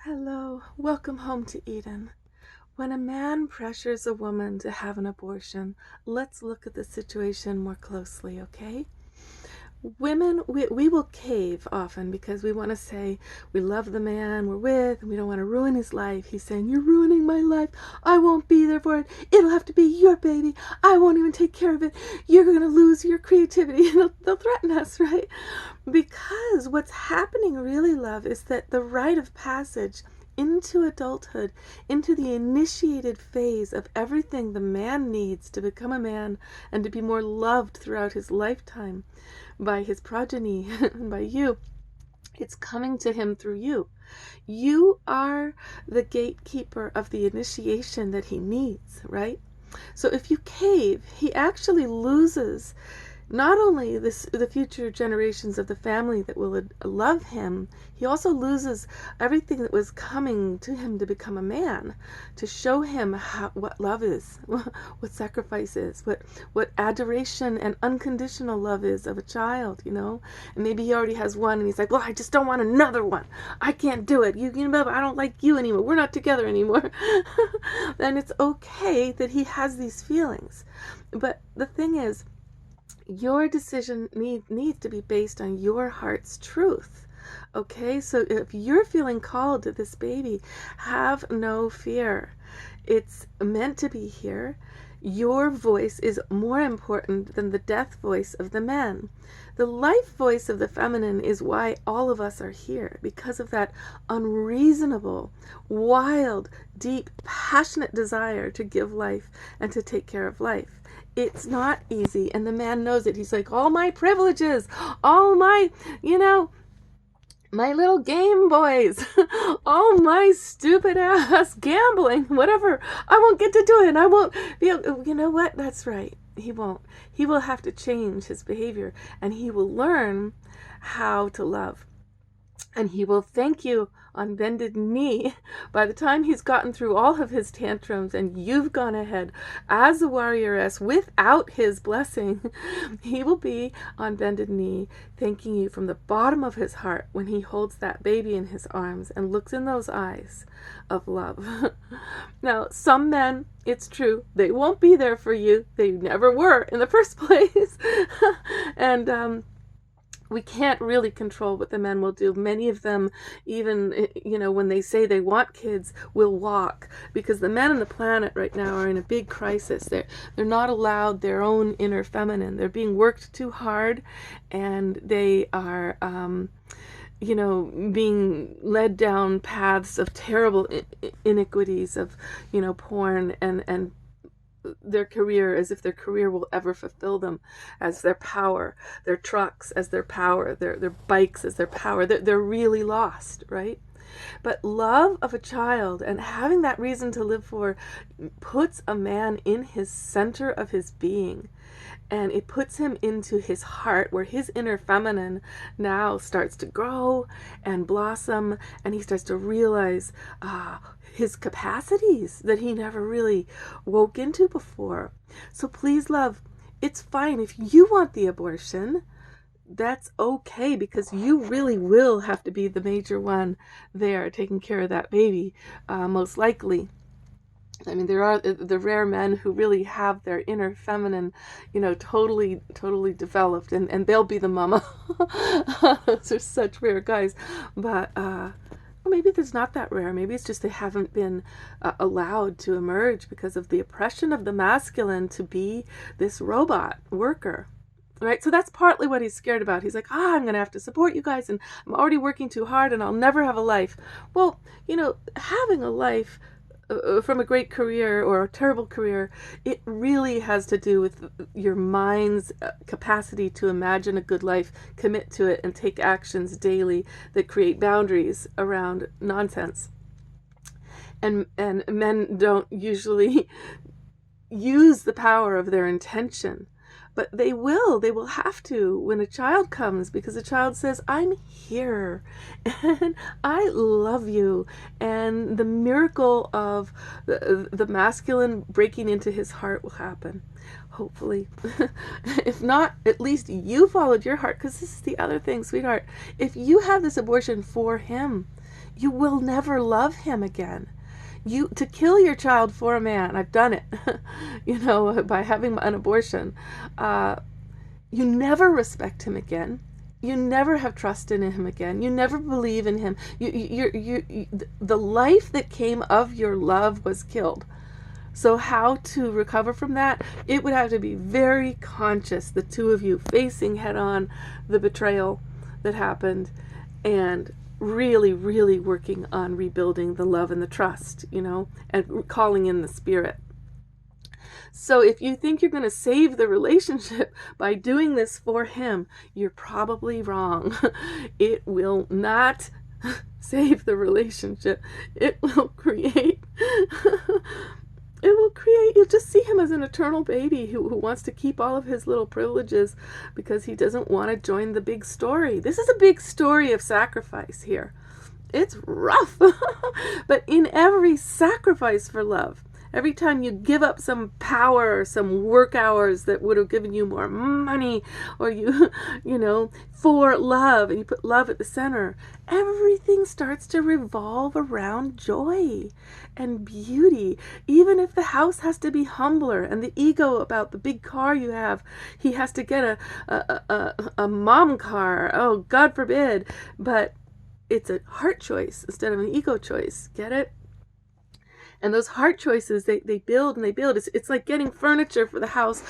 Hello, welcome home to Eden. When a man pressures a woman to have an abortion, let's look at the situation more closely, okay? Women, we will cave often because we want to say we love the man we're with and we don't want to ruin his life. He's saying, "You're ruining my life. I won't be there for it. It'll have to be your baby. I won't even take care of it. You're going to lose your creativity." And they'll threaten us, right? Because what's happening really, love, is that the rite of passage into adulthood, into the initiated phase of everything the man needs to become a man and to be more loved throughout his lifetime by his progeny and by you, it's coming to him through you. You are the gatekeeper of the initiation that he needs, right? So if you cave, he actually loses not only the future generations of the family that will love him, he also loses everything that was coming to him to become a man, to show him what love is, what sacrifice is, what adoration and unconditional love is of a child, And maybe he already has one and he's like, "Well, I just don't want another one. I can't do it. I don't like you anymore. We're not together anymore." Then it's okay that he has these feelings. But the thing is, your decision needs to be based on your heart's truth. Okay, so if you're feeling called to this baby, have no fear. It's meant to be here. Your voice is more important than the death voice of the man. The life voice of the feminine is why all of us are here, because of that unreasonable, wild, deep, passionate desire to give life and to take care of life. It's not easy, and the man knows it. He's like, "All my privileges, all my, my little Game Boys, all my stupid ass gambling, whatever, I won't get to do it, and I won't be able." You know what? That's right. He won't. He will have to change his behavior, and he will learn how to love. And he will thank you on bended knee by the time he's gotten through all of his tantrums and you've gone ahead as a warrioress without his blessing. He will be on bended knee thanking you from the bottom of his heart when he holds that baby in his arms and looks in those eyes of love. Now, some men, it's true, they won't be there for you. They never were in the first place. And we can't really control what the men will do. Many of them, even, when they say they want kids, will walk, because the men on the planet right now are in a big crisis. They're not allowed their own inner feminine. They're being worked too hard, and they are, being led down paths of terrible iniquities of, porn and their career, as if their career will ever fulfill them, as their power, their trucks as their power, their bikes as their power. They're really lost, right? But love of a child and having that reason to live for puts a man in his center of his being. And it puts him into his heart, where his inner feminine now starts to grow and blossom, and he starts to realize his capacities that he never really woke into before. So please, love, it's fine if you want the abortion. That's okay, because you really will have to be the major one there taking care of that baby, most likely. I mean, there are the rare men who really have their inner feminine, totally developed, and they'll be the mama. Those are such rare guys. But maybe there's not that rare. Maybe it's just they haven't been allowed to emerge because of the oppression of the masculine to be this robot worker. Right? So that's partly what he's scared about. He's like, I'm going to have to support you guys, and I'm already working too hard, and I'll never have a life. Well, having a life from a great career or a terrible career, it really has to do with your mind's capacity to imagine a good life, commit to it, and take actions daily that create boundaries around nonsense. And men don't usually use the power of their intention. But they will have to when a child comes, because a child says, "I'm here and I love you." And the miracle of the masculine breaking into his heart will happen, hopefully. If not, at least you followed your heart, because this is the other thing, sweetheart. If you have this abortion for him, you will never love him again. To kill your child for a man, I've done it, by having an abortion. You never respect him again. You never have trust in him again. You never believe in him. The life that came of your love was killed. So how to recover from that? It would have to be very conscious, the two of you facing head on the betrayal that happened, and really, really working on rebuilding the love and the trust, and calling in the spirit. So if you think you're going to save the relationship by doing this for him, you're probably wrong. It will not save the relationship. It will create you'll just see him as an eternal baby who wants to keep all of his little privileges because he doesn't want to join the big story. This is a big story of sacrifice here. It's rough. But in every sacrifice for love, every time you give up some power or some work hours that would have given you more money, or for love, and you put love at the center, everything starts to revolve around joy and beauty. Even if the house has to be humbler, and the ego about the big car you have, he has to get a mom car. Oh, God forbid. But it's a heart choice instead of an ego choice. Get it? And those heart choices, they build and they build. It's like getting furniture for the house,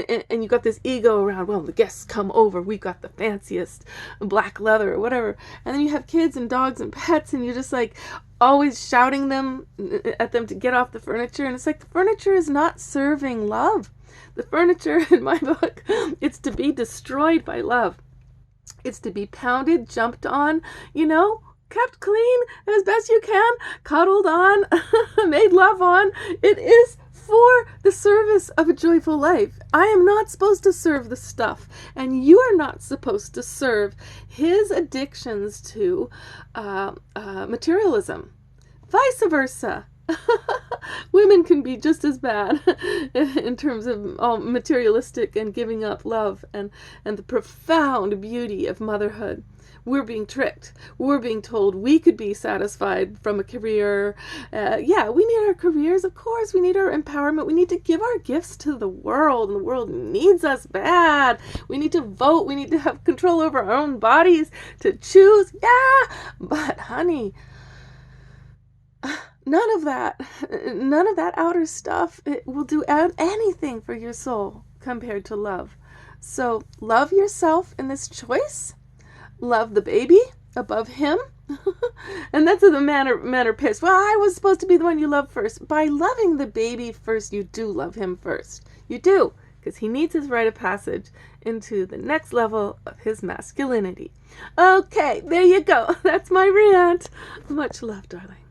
and you got this ego around, well, the guests come over, we got the fanciest black leather or whatever. And then you have kids and dogs and pets, and you're just like always shouting at them to get off the furniture. And it's like the furniture is not serving love. The furniture, in my book, it's to be destroyed by love. It's to be pounded, jumped on, kept clean as best you can, cuddled on, made love on. It is for the service of a joyful life. I am not supposed to serve the stuff, and you are not supposed to serve his addictions to materialism. Vice versa. Women can be just as bad in terms of all materialistic and giving up love and the profound beauty of motherhood. We're being tricked. We're being told we could be satisfied from a career. Yeah, we need our careers, of course. We need our empowerment. We need to give our gifts to the world, and the world needs us bad. We need to vote. We need to have control over our own bodies, to choose. Yeah, but honey, none of that outer stuff, it will do anything for your soul compared to love. So love yourself in this choice. Love the baby above him. And that's what the men are pissed. Well, I was supposed to be the one you love first. By loving the baby first, you do love him first. You do, because he needs his rite of passage into the next level of his masculinity. Okay, there you go. That's my rant. Much love, darling.